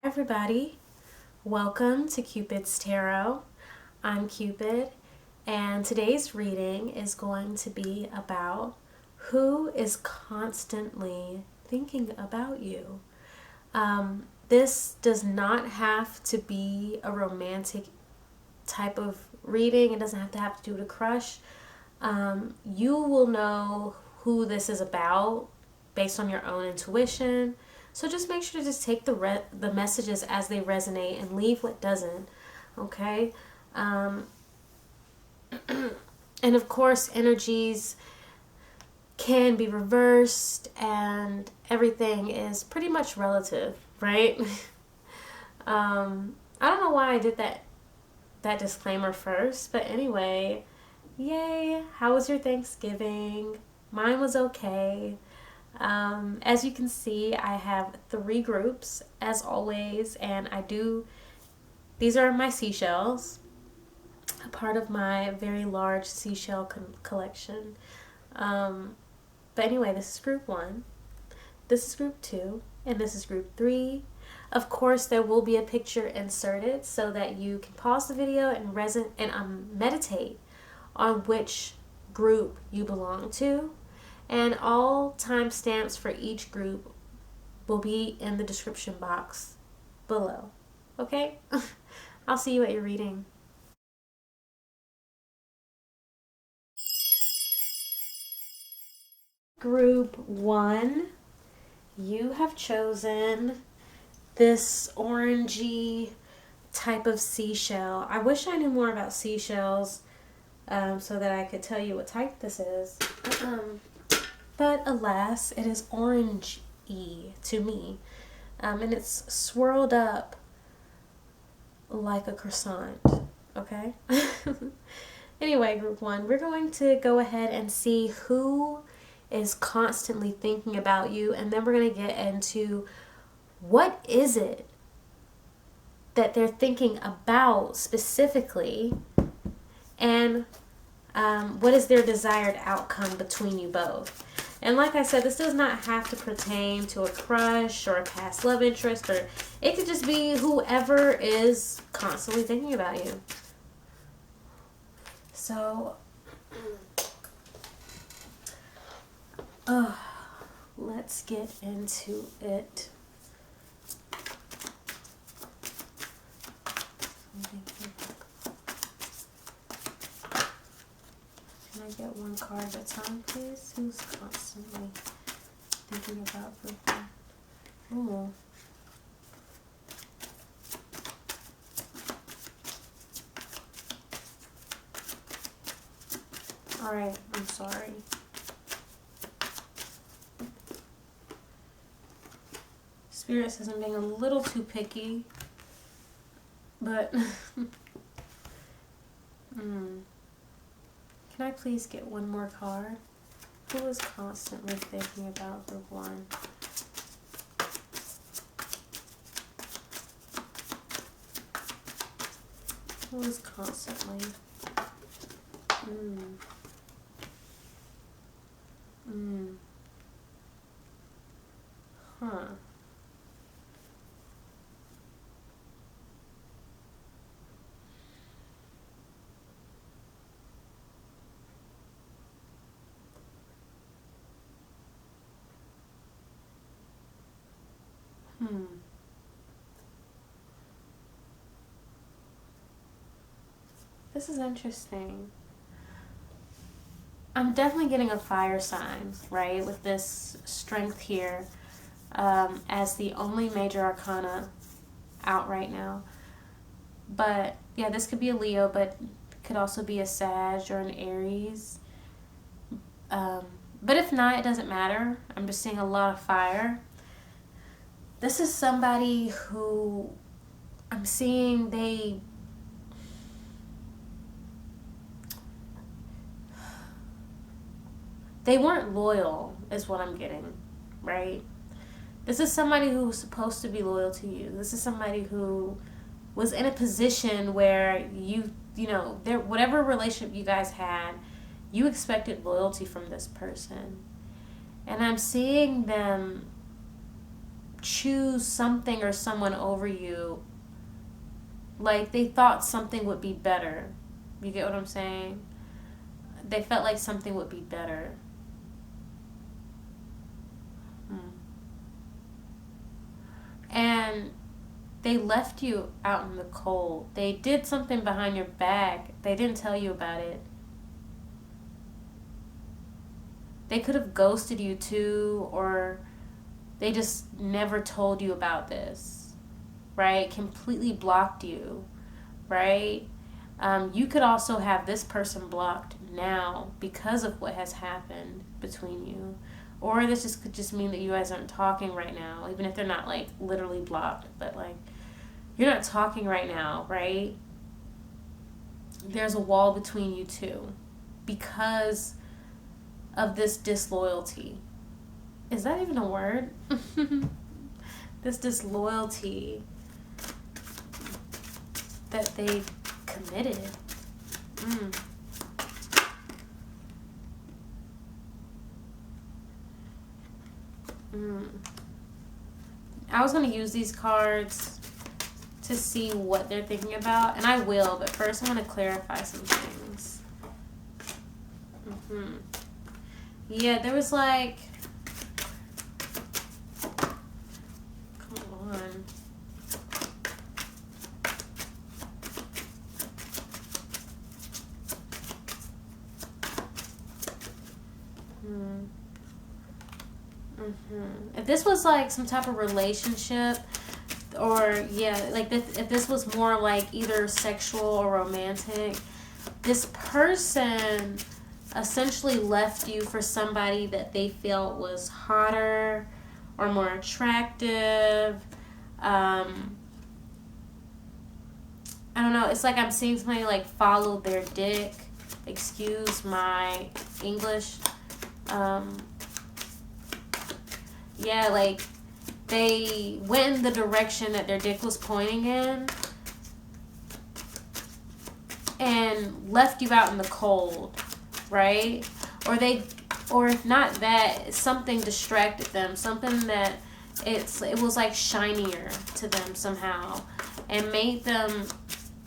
everybody. Welcome to Cupid's Tarot. I'm Cupid, and today's reading is going to be about who is constantly thinking about you. This does not have to be a romantic type of reading. It doesn't have to do with a crush. You will know who this is about based on your own intuition. So just make sure to just take the messages as they resonate and leave what doesn't, okay? And of course, energies can be reversed and everything is pretty much relative, right? I don't know why I did that disclaimer first, but anyway, yay! How was your Thanksgiving? Mine was okay. As you can see, I have 3 groups as always, and these are my seashells, a part of my very large seashell collection. But anyway, this is group 1, this is group 2, and this is group 3. Of course, there will be a picture inserted so that you can pause the video and meditate on which group you belong to. And all timestamps for each group will be in the description box below. Okay? I'll see you at your reading. Group 1, you have chosen this orangey type of seashell. I wish I knew more about seashells so that I could tell you what type this is. But alas, it is orange-y to me. And it's swirled up like a croissant, okay? Anyway, group 1, we're going to go ahead and see who is constantly thinking about you. And then we're going to get into what is it that they're thinking about specifically, and what is their desired outcome between you both. And like I said, this does not have to pertain to a crush or a past love interest, or it could just be whoever is constantly thinking about you. So, let's get into it. Can I get one card at a time, please? Who's constantly thinking about something? Ooh. Alright, I'm sorry. Spirit says I'm being a little too picky, but Can I please get one more card? Who is constantly thinking about group 1? Who is constantly? Huh. This is interesting. I'm definitely getting a fire sign, right, with this strength here as the only major arcana out right now. But yeah, this could be a Leo, but it could also be a Sag or an Aries. But if not, it doesn't matter. I'm just seeing a lot of fire. This is somebody who I'm seeing they weren't loyal is what I'm getting, right? This is somebody who was supposed to be loyal to you. This is somebody who was in a position where you know, whatever relationship you guys had, you expected loyalty from this person. And I'm seeing them choose something or someone over you. Like, they thought something would be better. You get what I'm saying? They felt like something would be better. And they left you out in the cold. They did something behind your back. They didn't tell you about it. They could have ghosted you too, or they just never told you about this, right? Completely blocked you, right? You could also have this person blocked now because of what has happened between you. Or this just could just mean that you guys aren't talking right now, even if they're not, like, literally blocked. But, like, you're not talking right now, right? There's a wall between you two because of this disloyalty. Is that even a word? This disloyalty that they committed. I was going to use these cards to see what they're thinking about, and I will, but first I want to clarify some things. Yeah, there was like, come on. If this was like some type of relationship, or like if this was more like either sexual or romantic, this person essentially left you for somebody that they felt was hotter or more attractive. I don't know. It's like I'm seeing somebody like follow their dick. Excuse my English. Yeah, like they went in the direction that their dick was pointing in and left you out in the cold, right? Or if not that, something distracted them, something that it was like shinier to them somehow and made them,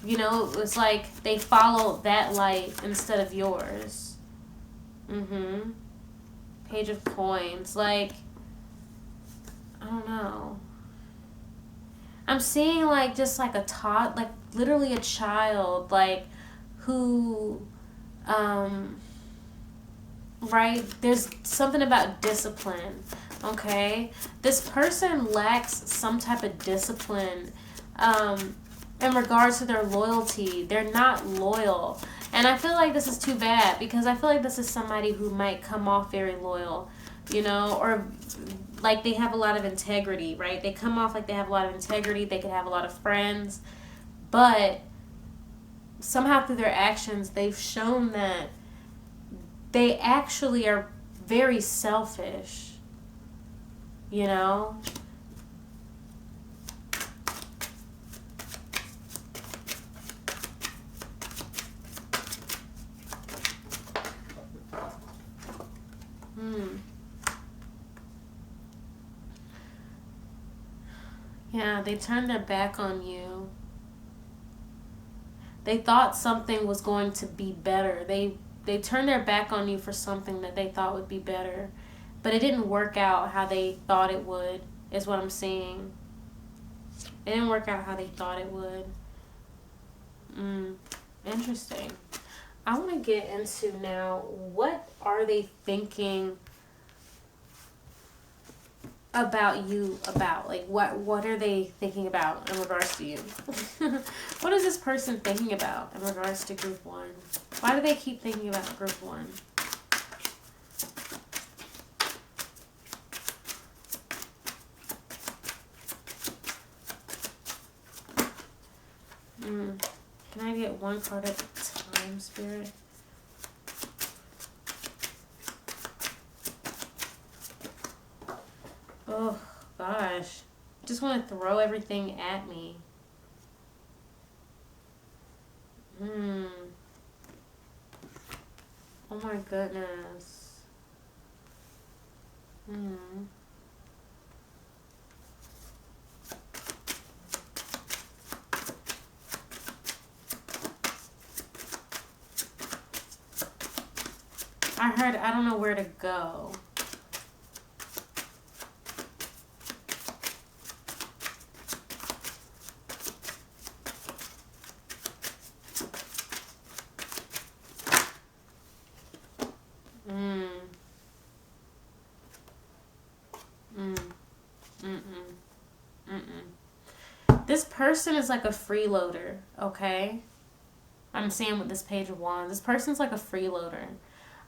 it was like they followed that light instead of yours. Page of Coins, like, I don't know. I'm seeing like just like a like literally a child, like who, right? There's something about discipline, okay? This person lacks some type of discipline, in regards to their loyalty. They're not loyal. And I feel like this is too bad because I feel like this is somebody who might come off very loyal, or like they have a lot of integrity, right? They come off like they have a lot of integrity. They could have a lot of friends. But somehow through their actions, they've shown that they actually are very selfish, Yeah, they turned their back on you. They thought something was going to be better. They turned their back on you for something that they thought would be better. But it didn't work out how they thought it would, is what I'm seeing. It didn't work out how they thought it would. Interesting. I want to get into now, what are they thinking about you about? Like, what are they thinking about in regards to you? What is this person thinking about in regards to group 1? Why do they keep thinking about group 1? Can I get one card at a time, Spirit? Oh, gosh. Just want to throw everything at me. Oh my goodness. I heard I don't know where to go. This person is like a freeloader, okay? I'm seeing with this Page of Wands. This person's like a freeloader,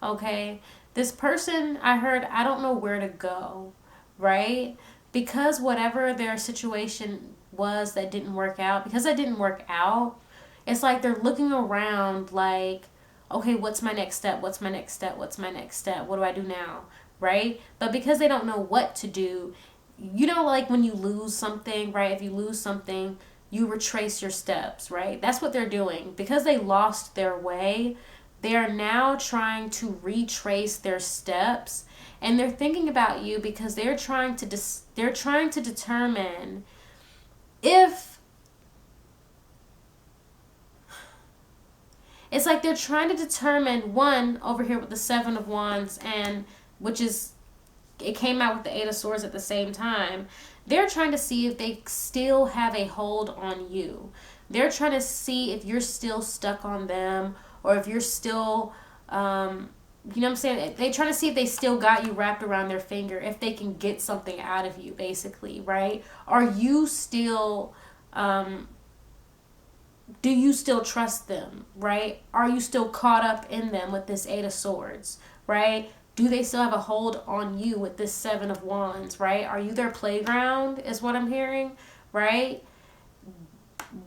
okay? This person, I heard, I don't know where to go, right? Because whatever their situation was that didn't work out, because that didn't work out, it's like they're looking around like, okay, what's my next step? What's my next step? What's my next step? What do I do now? Right? But because they don't know what to do, you know, like when you lose something, right? If you lose something, you retrace your steps, right? That's what they're doing. Because they lost their way, they are now trying to retrace their steps, and they're thinking about you because they're trying to determine if it's like they're trying to determine one over here with the Seven of Wands, and which is it came out with the Eight of Swords at the same time. They're trying to see if they still have a hold on you. They're trying to see if you're still stuck on them, or if you're still, you know what I'm saying? They're trying to see if they still got you wrapped around their finger, if they can get something out of you, basically, right? Are you still, do you still trust them, right? Are you still caught up in them with this Eight of Swords, right? Do they still have a hold on you with this Seven of Wands, right? Are you their playground, is what I'm hearing, right?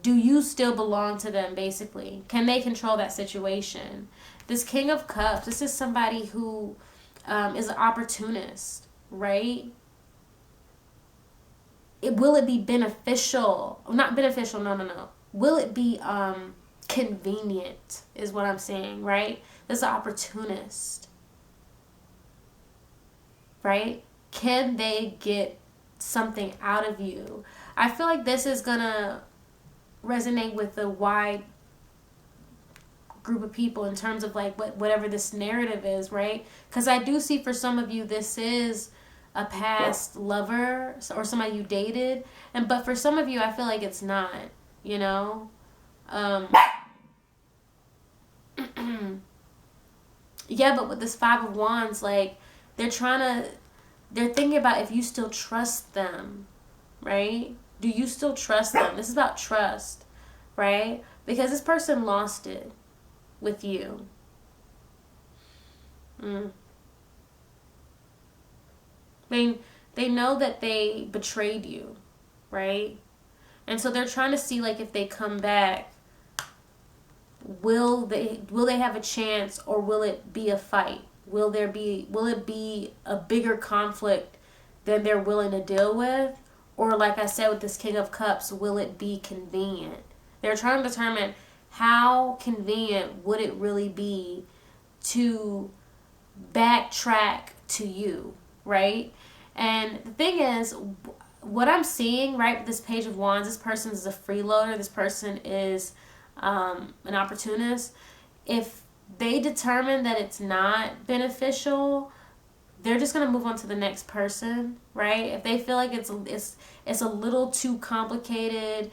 Do you still belong to them, basically? Can they control that situation? This King of Cups, this is somebody who is an opportunist, right? Will it be beneficial? Not beneficial, no. Will it be convenient, is what I'm saying, right? This is an opportunist. Right? Can they get something out of you? I feel like this is gonna resonate with a wide group of people in terms of like whatever this narrative is, right? Because I do see for some of you this is a past lover or somebody you dated, but for some of you I feel like it's not, you know. Yeah, but with this Five of Wands, like they're thinking about if you still trust them, right? Do you still trust them? This is about trust, right? Because this person lost it with you. I mean, they know that they betrayed you, right? And so they're trying to see like if they come back, will they have a chance, or will it be a fight? Will it be a bigger conflict than they're willing to deal with? Or like I said with this King of Cups, will it be convenient? They're trying to determine how convenient would it really be to backtrack to you, right? And the thing is, what I'm seeing, right, with this Page of Wands, this person is a freeloader. This person is an opportunist. If they determine that it's not beneficial, they're just gonna move on to the next person, right? If they feel like it's a little too complicated,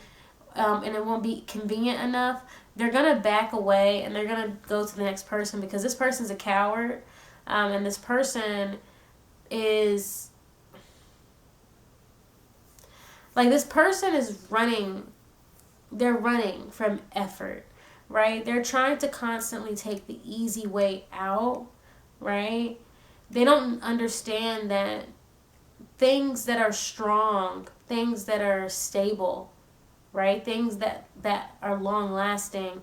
and it won't be convenient enough, they're gonna back away and they're gonna go to the next person, because this person's a coward, and this person is like, this person is running. They're running from effort. Right? They're trying to constantly take the easy way out, right? They don't understand that things that are strong, things that are stable, right? Things that are long lasting,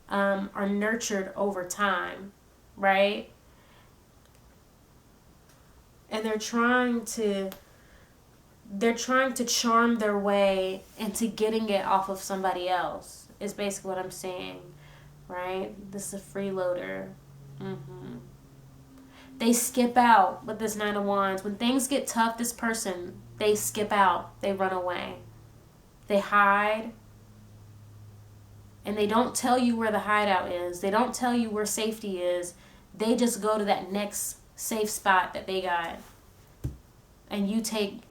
are nurtured over time, right? And they're trying to charm their way into getting it off of somebody else, is basically what I'm saying, right? This is a freeloader. They skip out with this Nine of Wands. When things get tough, this person, they skip out. They run away. They hide. And they don't tell you where the hideout is. They don't tell you where safety is. they just go to that next safe spot that they got, and you take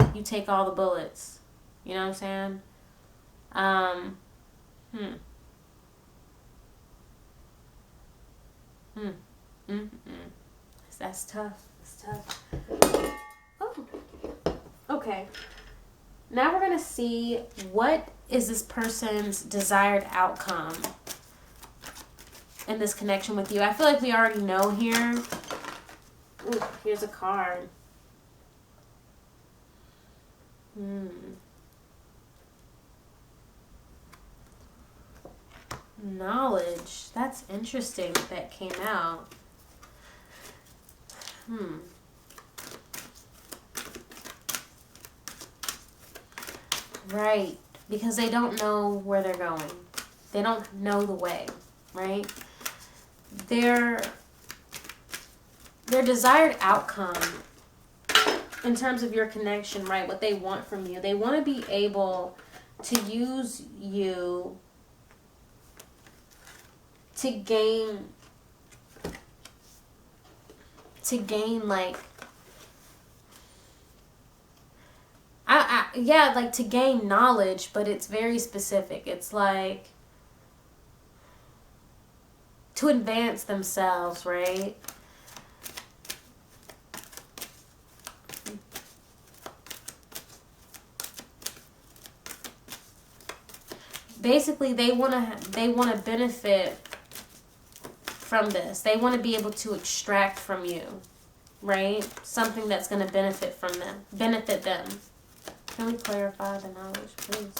all the bullets. You know what I'm saying? That's tough. That's tough. Oh. Okay. Now we're gonna see what is this person's desired outcome in this connection with you. I feel like we already know here. Ooh, here's a card. Knowledge. That's interesting that came out. Right. Because they don't know where they're going. They don't know the way. Right? Their desired outcome in terms of your connection, right? What they want from you. They want to be able to use you to gain like like to gain knowledge, but it's very specific. It's like to advance themselves, right? Basically, they want to benefit from this. They want to be able to extract from you, right? Something that's going to benefit them. Can we clarify the knowledge, please?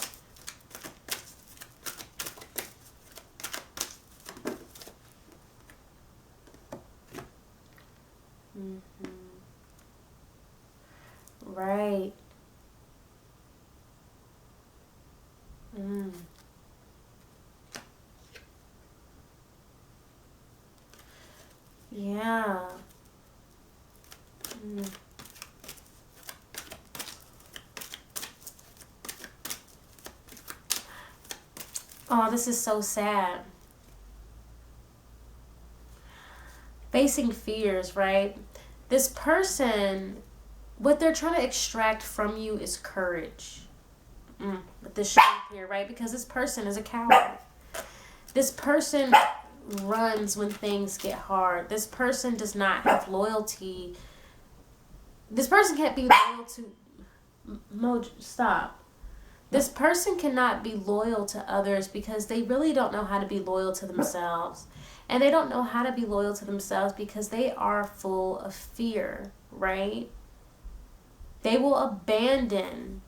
Right. Yeah. Oh, this is so sad. Facing fears, right? This person, what they're trying to extract from you is courage. With this shape here, right? Because this person is a coward. This person runs when things get hard. This person does not have loyalty. This person can't be loyal to... Stop. This person cannot be loyal to others because they really don't know how to be loyal to themselves. And they don't know how to be loyal to themselves because they are full of fear, right? They will abandon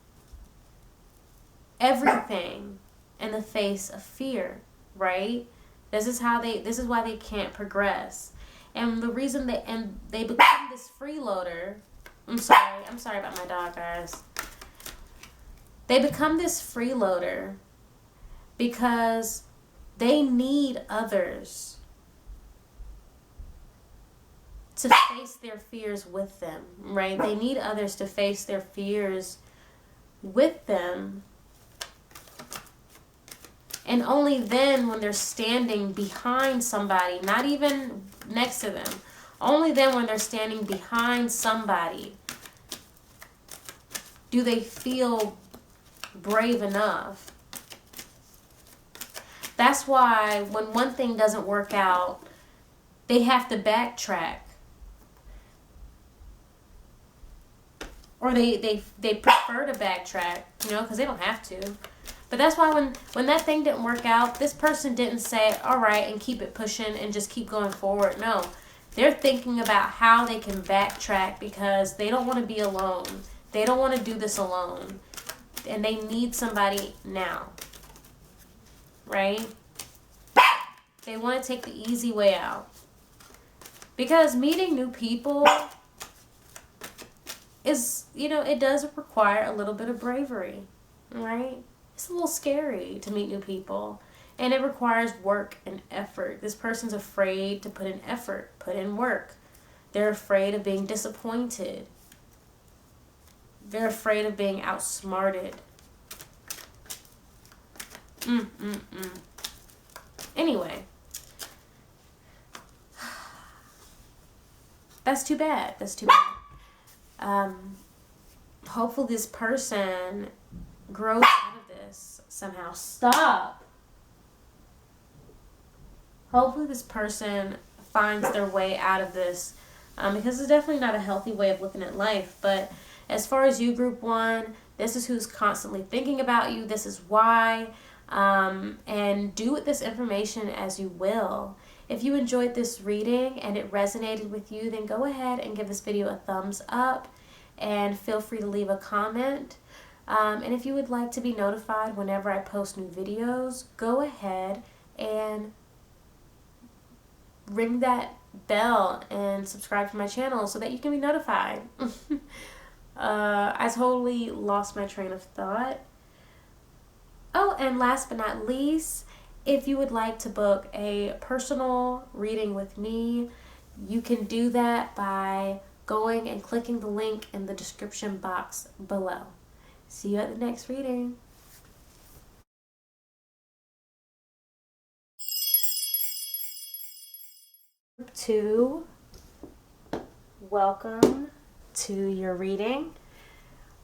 everything in the face of fear, right? This is why they can't progress. And the reason they become this freeloader. I'm sorry about my dog, guys. They become this freeloader because they need others to face their fears with them, right? They need others to face their fears with them. And only then, when they're standing behind somebody, not even next to them, only then when they're standing behind somebody, do they feel brave enough. That's why when one thing doesn't work out, they have to backtrack. Or they prefer to backtrack, because they don't have to. But that's why when that thing didn't work out, this person didn't say, all right, and keep it pushing and just keep going forward. No. They're thinking about how they can backtrack because they don't want to be alone. They don't want to do this alone. And they need somebody now. Right? They want to take the easy way out. Because meeting new people is, it does require a little bit of bravery. Right? It's a little scary to meet new people. And it requires work and effort. This person's afraid to put in effort, put in work. They're afraid of being disappointed. They're afraid of being outsmarted. Anyway. That's too bad. That's too bad. Hopefully this person grows out of this somehow. Stop. Hopefully this person finds their way out of this, because it's definitely not a healthy way of looking at life. But as far as you, group 1, this is who's constantly thinking about you. This is why. And do with this information as you will. If you enjoyed this reading and it resonated with you, then go ahead and give this video a thumbs up and feel free to leave a comment. And if you would like to be notified whenever I post new videos, go ahead and ring that bell and subscribe to my channel so that you can be notified. I totally lost my train of thought. Oh, and last but not least, if you would like to book a personal reading with me, you can do that by going and clicking the link in the description box below. See you at the next reading. Group 2, welcome to your reading.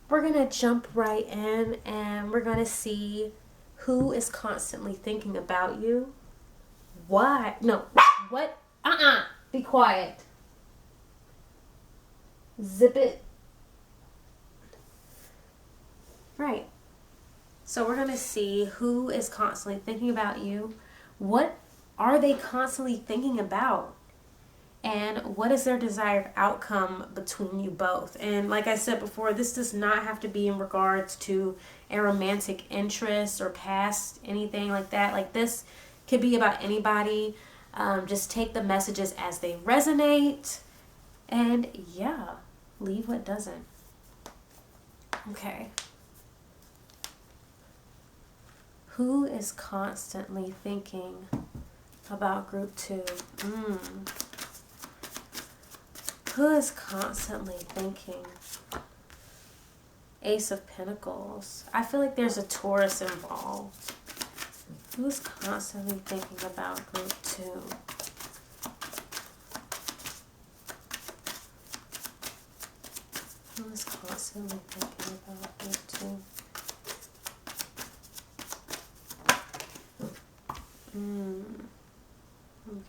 We're going to jump right in and we're going to see who is constantly thinking about you. Why? No. What? Be quiet. Zip it. Right. So we're going to see who is constantly thinking about you. What are they constantly thinking about? And what is their desired outcome between you both? And like I said before, this does not have to be in regards to a romantic interest or past, anything like that. Like, this could be about anybody. Just take the messages as they resonate. And yeah, leave what doesn't. Okay. Who is constantly thinking about group 2? Who is constantly thinking? Ace of Pentacles. I feel like there's a Taurus involved. Who's constantly thinking about group 2? Who is constantly thinking about group 2?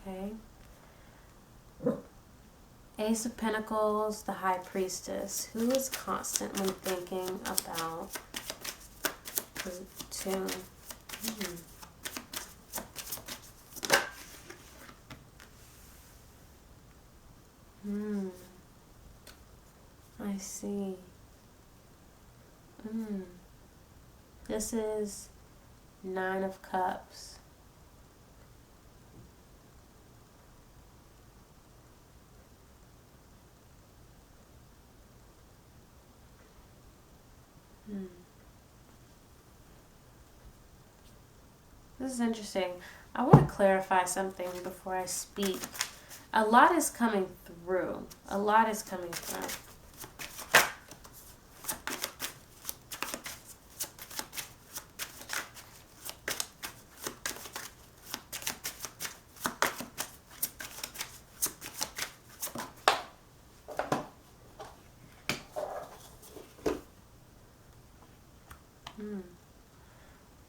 Okay. Ace of Pentacles, the High Priestess. Who is constantly thinking about group 2? I see. This is 9 of Cups. This is interesting. I want to clarify something before I speak. A lot is coming through. A lot is coming through.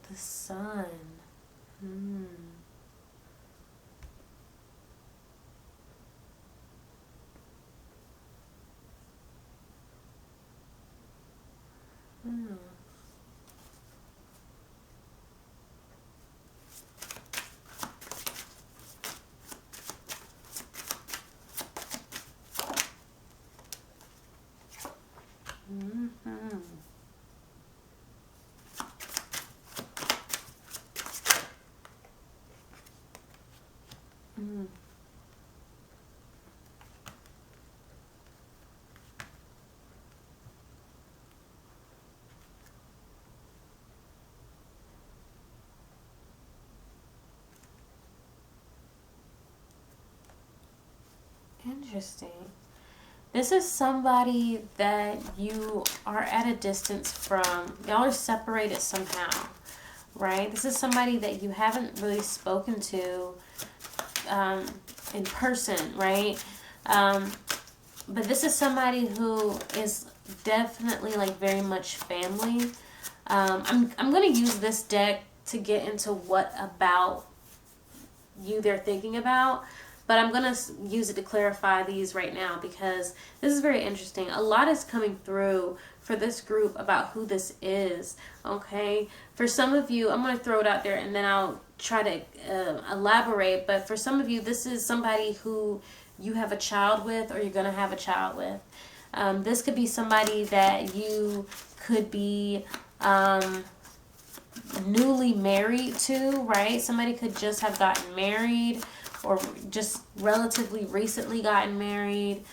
The Sun. Interesting. This is somebody that you are at a distance from. Y'all are separated somehow, right? This is somebody that you haven't really spoken to in person, right? But this is somebody who is definitely like very much family. I'm going to use this deck to get into what about you they're thinking about. But I'm going to use it to clarify these right now because this is very interesting. A lot is coming through for this group about who this is, okay? For some of you, I'm going to throw it out there and then I'll try to elaborate. But for some of you, this is somebody who you have a child with or you're going to have a child with. This could be somebody that you could be newly married to, right? Somebody could just have gotten married or just relatively recently gotten married.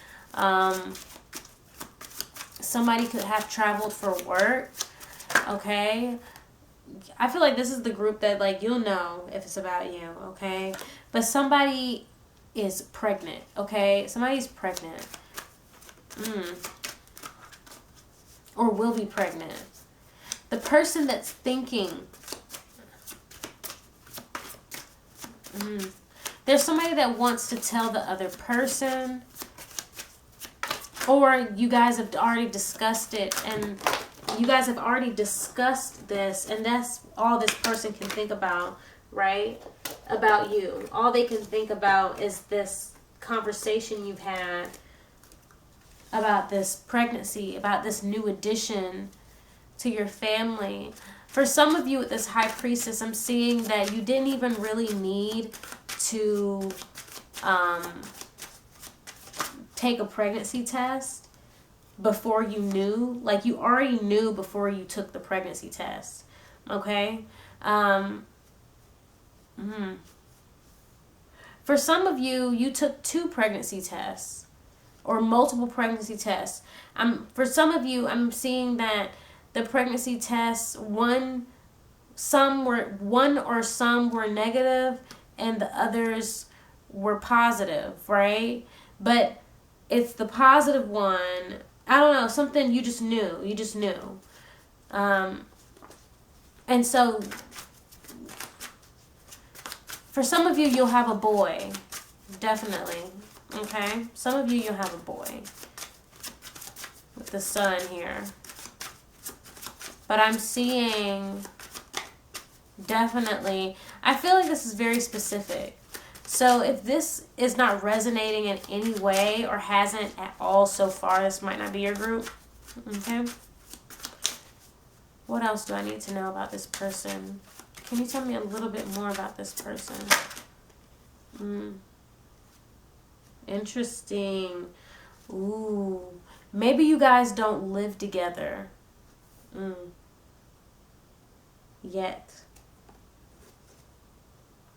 Somebody could have traveled for work, okay? I feel like this is the group that, like, you'll know if it's about you, okay? But somebody is pregnant, okay? Somebody's pregnant. Or will be pregnant. The person that's thinking... There's somebody that wants to tell the other person, or you guys have already discussed it, and you guys have already discussed this, and that's all this person can think about, right? About you. All they can think about is this conversation you've had about this pregnancy, about this new addition to your family. For some of you with this High Priestess, I'm seeing that you didn't even really need to take a pregnancy test before you knew. Like, you already knew before you took the pregnancy test. Okay? For some of you, you took 2 pregnancy tests or multiple pregnancy tests. For some of you, I'm seeing that the pregnancy tests, one or some were negative and the others were positive, right? But it's the positive one. I don't know, something you just knew. You just knew. And so for some of you, you'll have a boy. Definitely. Okay? Some of you, you'll have a boy. With the sun here. But I'm seeing definitely, I feel like this is very specific. So if this is not resonating in any way or hasn't at all so far, this might not be your group. Okay? What else do I need to know about this person? Can you tell me a little bit more about this person? Interesting. Ooh. Maybe you guys don't live together. Yet.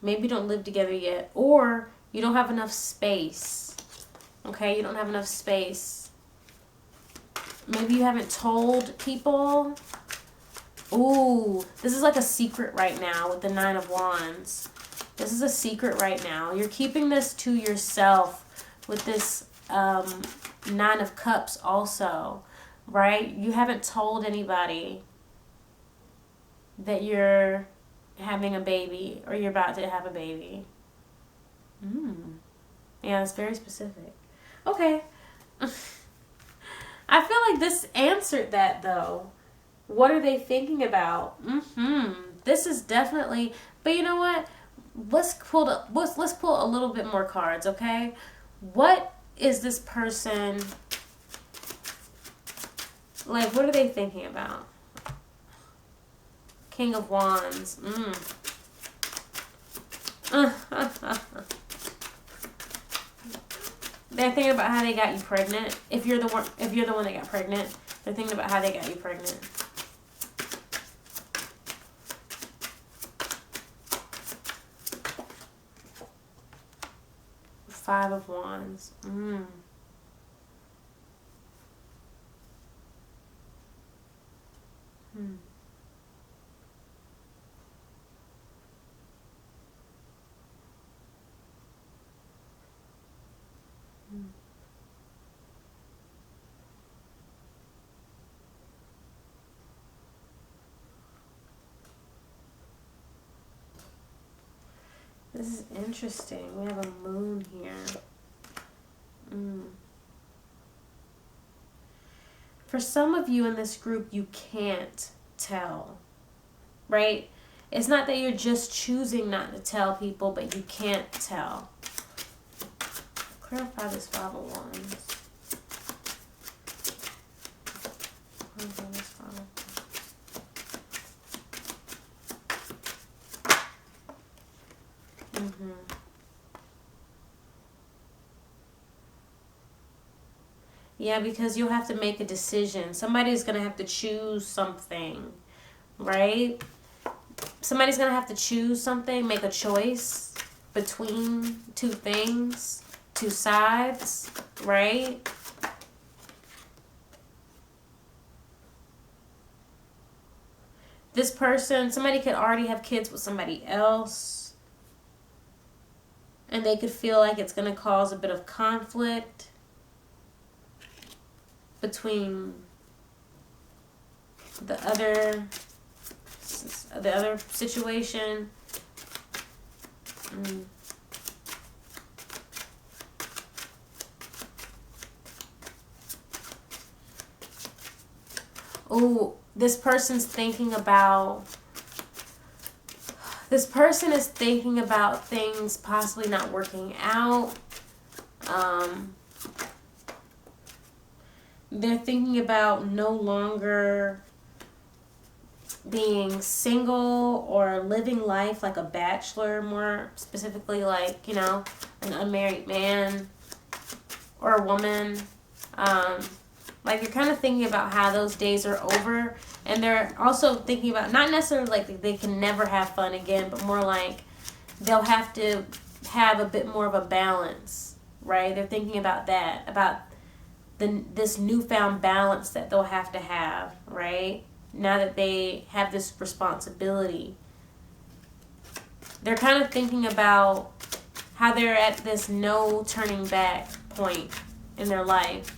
Maybe you don't live together yet. Or you don't have enough space. Okay? You don't have enough space. Maybe you haven't told people. Ooh. This is like a secret right now with the 9 of Wands. This is a secret right now. You're keeping this to yourself with this 9 of Cups also. Right? You haven't told anybody that you're having a baby or you're about to have a baby. Yeah, it's very specific. Okay. I feel like this answered that though. What are they thinking about? This is definitely, but you know what? Let's pull a little bit more cards, okay? What is this person, like, what are they thinking about? King of Wands. They're thinking about how they got you pregnant. If you're the one that got pregnant, they're thinking about how they got you pregnant. Five of Wands. This is interesting. We have a moon here. For some of you in this group, you can't tell, right? It's not that you're just choosing not to tell people, but you can't tell. Clarify this 5 of Wands. Clarify this 5 of Wands. Yeah, because you'll have to make a decision. Somebody's going to have to choose something, right? Somebody's going to have to choose something, make a choice between two things, two sides, right? This person, somebody could already have kids with somebody else, and they could feel like it's going to cause a bit of conflict between the other situation. Oh, this person is thinking about things possibly not working out. They're thinking about no longer being single or living life like a bachelor, more specifically like, you know, an unmarried man or a woman. Like you're kind of thinking about how those days are over, and they're also thinking about not necessarily like they can never have fun again, but more like they'll have to have a bit more of a balance, right? They're thinking about that, about this newfound balance that they'll have to have, right? Now that they have this responsibility. They're kind of thinking about how they're at this no turning back point in their life,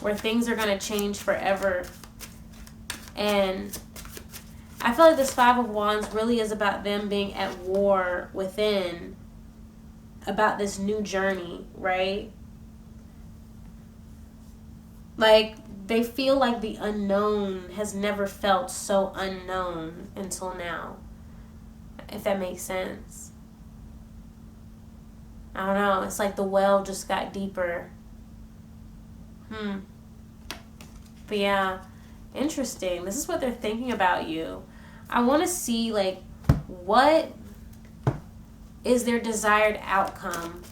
where things are going to change forever. And I feel like this 5 of Wands really is about them being at war within, about this new journey, right? Like, they feel like the unknown has never felt so unknown until now. If that makes sense. I don't know. It's like the well just got deeper. But yeah, interesting. This is what they're thinking about you. I want to see, like, what is their desired outcome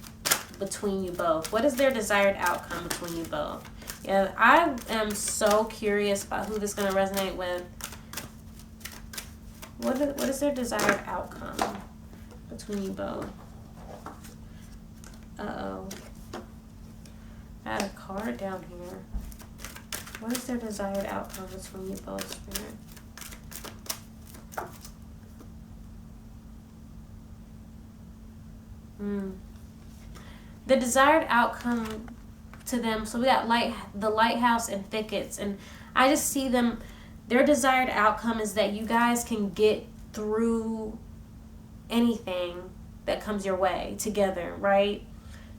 between you both? What is their desired outcome between you both? Yeah, I am so curious about who this is going to resonate with. What is their desired outcome between you both? Uh-oh. I had a card down here. What is their desired outcome between you both, Spirit? The desired outcome to them, so we got the lighthouse and thickets, and I just see them, their desired outcome is that you guys can get through anything that comes your way together, right?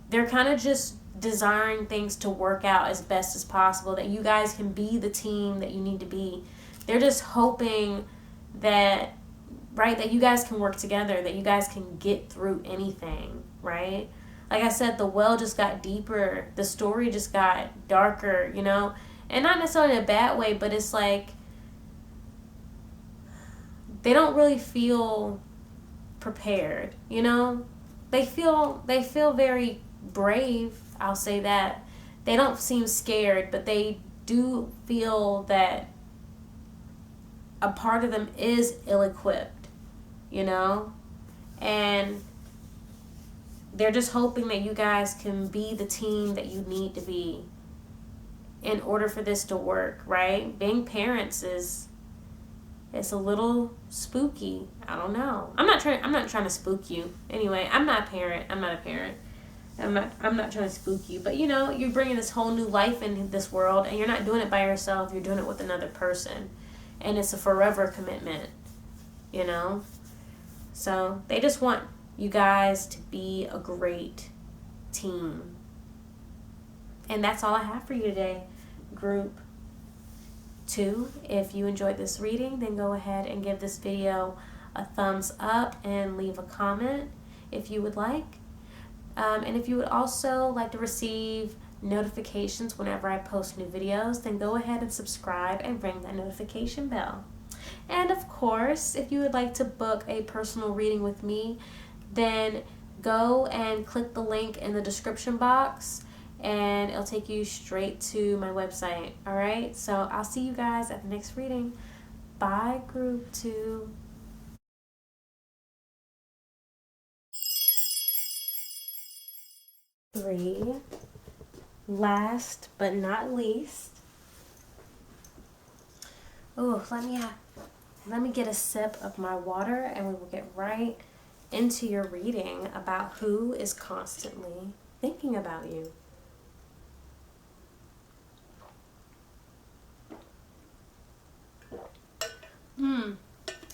They're kind of just desiring things to work out as best as possible, that you guys can be the team that you need to be. They're just hoping that, right, that you guys can work together, that you guys can get through anything, right? Like I said, the well just got deeper. The story just got darker, you know? And not necessarily in a bad way, but it's like they don't really feel prepared, you know? They feel very brave, I'll say that. They don't seem scared, but they do feel that a part of them is ill-equipped, you know? And they're just hoping that you guys can be the team that you need to be in order for this to work, right? Being parents it's a little spooky. I don't know. I'm not trying to spook you. Anyway, I'm not a parent. I'm not trying to spook you, but you know, you're bringing this whole new life into this world, and you're not doing it by yourself. You're doing it with another person, and it's a forever commitment, you know? So they just want you guys to be a great team. And that's all I have for you today. group 2. If you enjoyed this reading, then go ahead and give this video a thumbs up and leave a comment if you would like. And if you would also like to receive notifications whenever I post new videos, then go ahead and subscribe and ring that notification bell. And of course, if you would like to book a personal reading with me, then go and click the link in the description box and it'll take you straight to my website. All right, so I'll see you guys at the next reading. Bye, group 2. Three. Last but not least. Oh, let me get a sip of my water and we will get right into your reading about who is constantly thinking about you.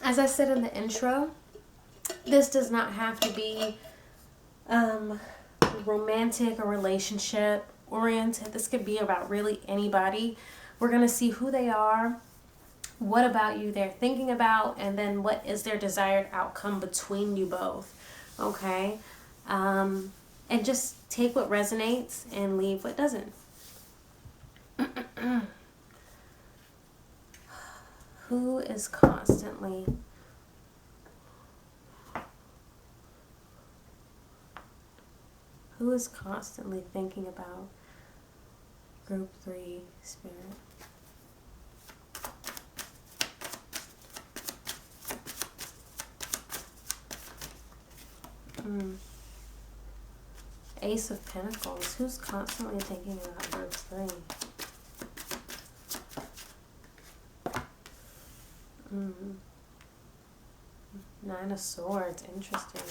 As I said in the intro, this does not have to be romantic or relationship oriented. This could be about really anybody. We're going to see who they are, what about you they're thinking about, and then what is their desired outcome between you both. Okay? And just take what resonates and leave what doesn't. Who is constantly thinking about group 3 spirit? Ace of Pentacles. Who's constantly thinking about group 3? Nine of Swords. Interesting.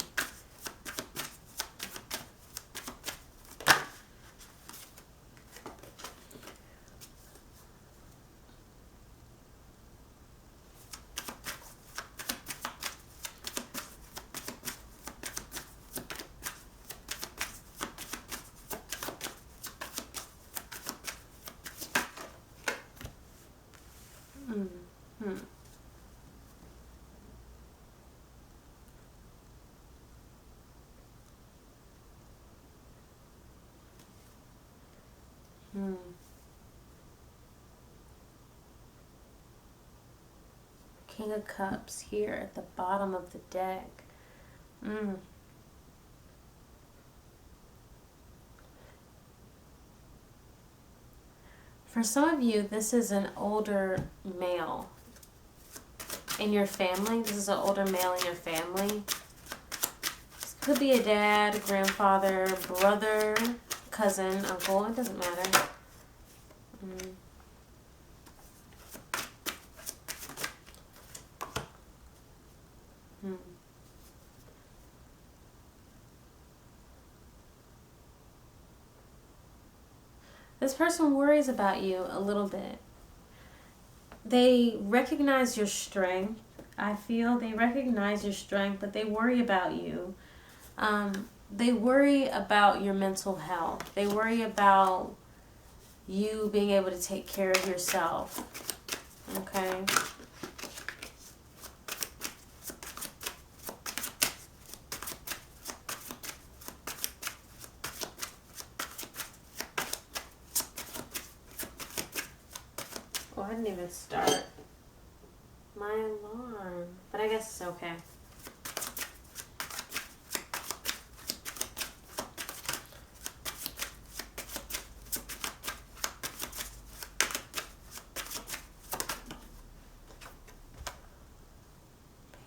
King of Cups here at the bottom of the deck. For some of you, this is an older male in your family. This is an older male in your family. This could be a dad, grandfather, brother, cousin, uncle. It doesn't matter. This person worries about you a little bit. They recognize your strength. I feel they recognize your strength, but they worry about you. They worry about your mental health. They worry about you being able to take care of yourself. Okay? Oh, I didn't even start my alarm, but I guess it's okay.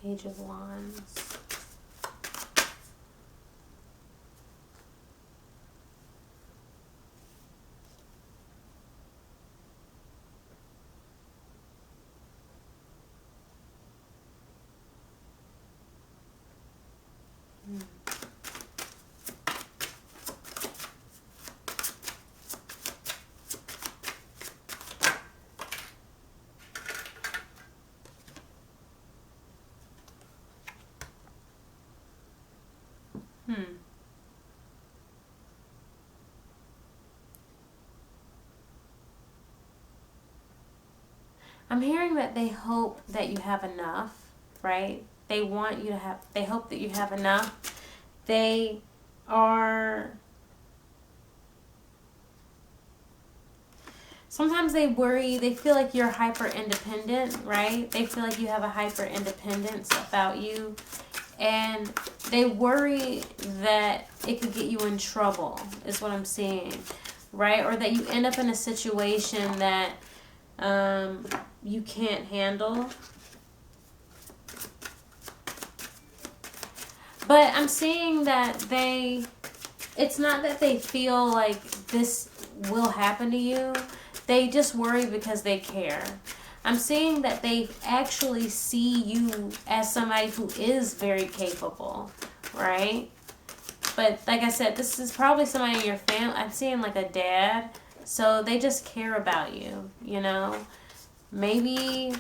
Page of Wands. I'm hearing that they hope that you have enough, right? They want you to have, they hope that you have enough. They are, sometimes they worry, they feel like you're hyper independent, right? They feel like you have a hyper independence about you. And they worry that it could get you in trouble, is what I'm seeing, right? Or that you end up in a situation that you can't handle. But I'm seeing that it's not that they feel like this will happen to you. They just worry because they care. I'm seeing that they actually see you as somebody who is very capable, right? But like I said, this is probably somebody in your family. I'm seeing like a dad. So they just care about you, you know? Maybe,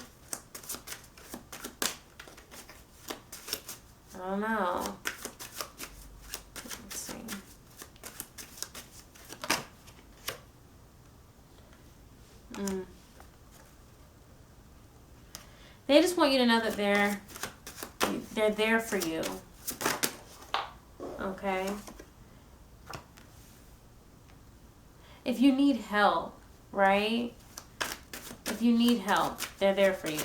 I don't know. Let's see. They just want you to know that they're there for you. Okay? If you need help, right? If you need help, they're there for you.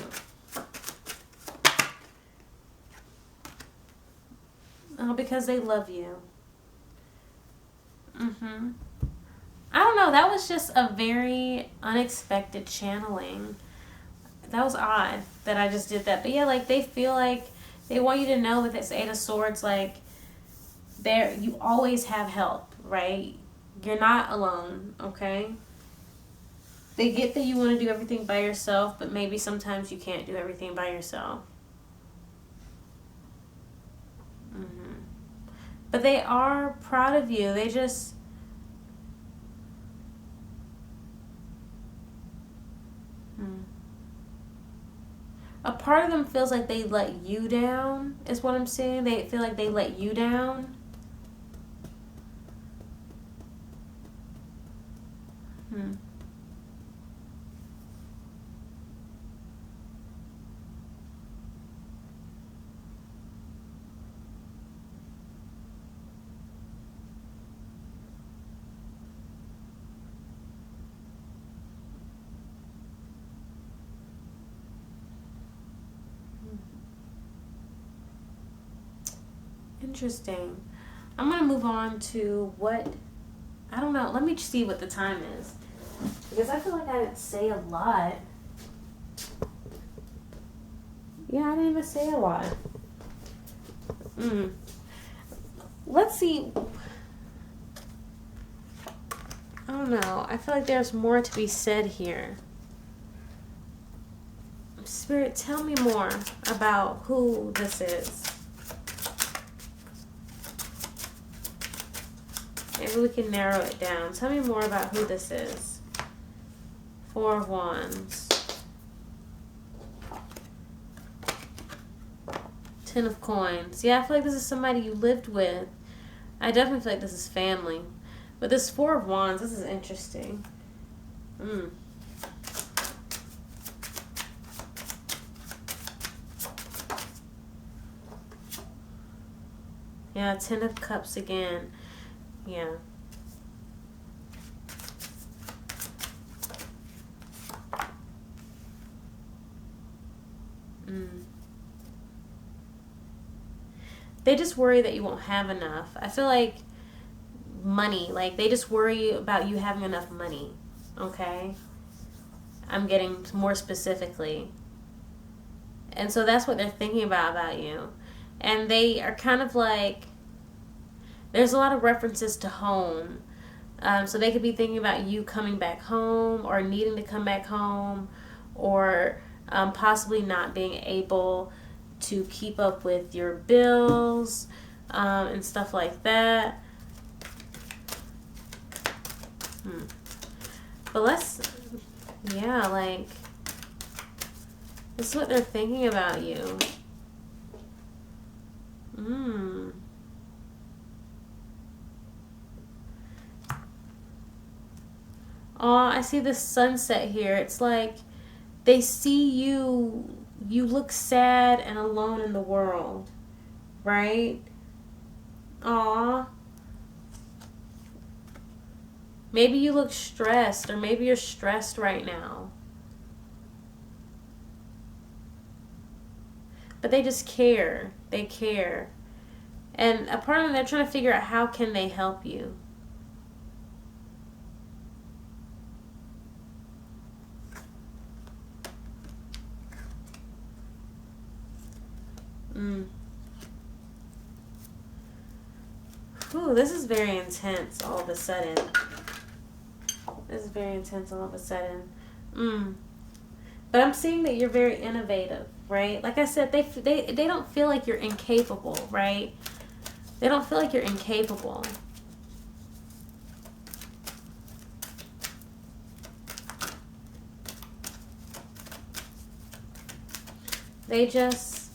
Oh, because they love you. I don't know. That was just a very unexpected channeling. That was odd that I just did that. But yeah, like they feel like they want you to know with this Eight of Swords, like you always have help, right? You're not alone, okay? They get that you want to do everything by yourself, but maybe sometimes you can't do everything by yourself. But they are proud of you. They just... A part of them feels like they let you down, is what I'm saying. They feel like they let you down. Interesting. I'm going to move on to what... I don't know. Let me see what the time is. Because I feel like I didn't say a lot. Yeah, I didn't even say a lot. Let's see. I don't know. I feel like there's more to be said here. Spirit, tell me more about who this is. Maybe we can narrow it down. Tell me more about who this is. Four of Wands. Ten of Coins. Yeah, I feel like this is somebody you lived with. I definitely feel like this is family. But this Four of Wands, this is interesting. Yeah, Ten of Cups again. Yeah. They just worry that you won't have enough. I feel like money, like they just worry about you having enough money. Okay? I'm getting more specifically. And so that's what they're thinking about you. And they are kind of like, there's a lot of references to home. So they could be thinking about you coming back home or needing to come back home or possibly not being able to keep up with your bills and stuff like that. But yeah, like, this is what they're thinking about you. Oh, I see the sunset here. It's like they see you look sad and alone in the world, right? Aw. Maybe you look stressed, or maybe you're stressed right now. But they just care. They care. And a part of them, they're trying to figure out how can they help you. Ooh, this is very intense all of a sudden. This is very intense all of a sudden. But I'm seeing that you're very innovative, right? Like I said, they don't feel like you're incapable, right? They don't feel like you're incapable. They just,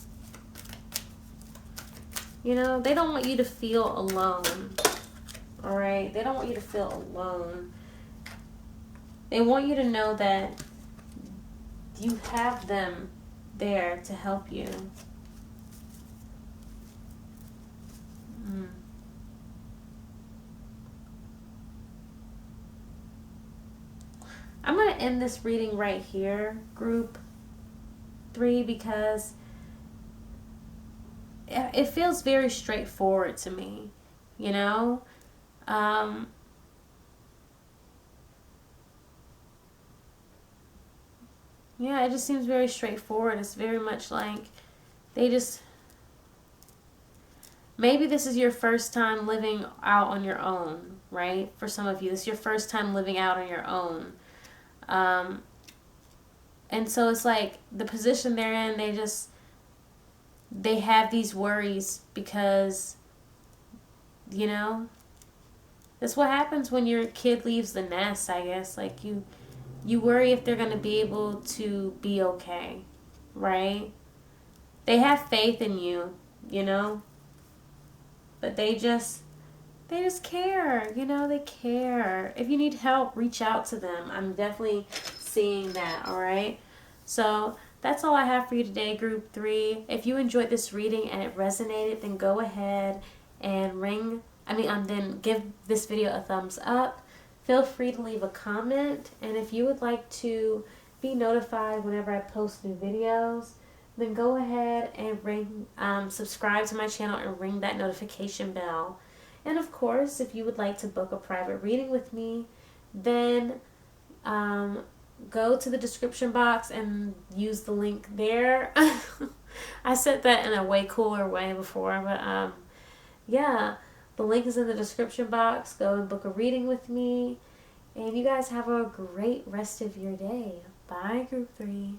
you know, they don't want you to feel alone, all right? They don't want you to feel alone. They want you to know that you have them there to help you. I'm going to end this reading right here, group 3, because it feels very straightforward to me, you know? Yeah, it just seems very straightforward. It's very much like they just... Maybe this is your first time living out on your own, right? For some of you, this is your first time living out on your own. And so it's like the position they're in, they have these worries because, you know, that's what happens when your kid leaves the nest, I guess. Like you worry if they're going to be able to be okay, right? They have faith in you, you know, but they just care, you know, they care. If you need help, reach out to them. I'm definitely seeing that, all right? So that's all I have for you today, group 3. If you enjoyed this reading and it resonated, then go ahead and then give this video a thumbs up. Feel free to leave a comment, and if you would like to be notified whenever I post new videos, then go ahead and subscribe to my channel and ring that notification bell. And of course, if you would like to book a private reading with me, then go to the description box and use the link there. I said that in a way cooler way before, but yeah. The link is in the description box. Go and book a reading with me. And you guys have a great rest of your day. Bye, group 3.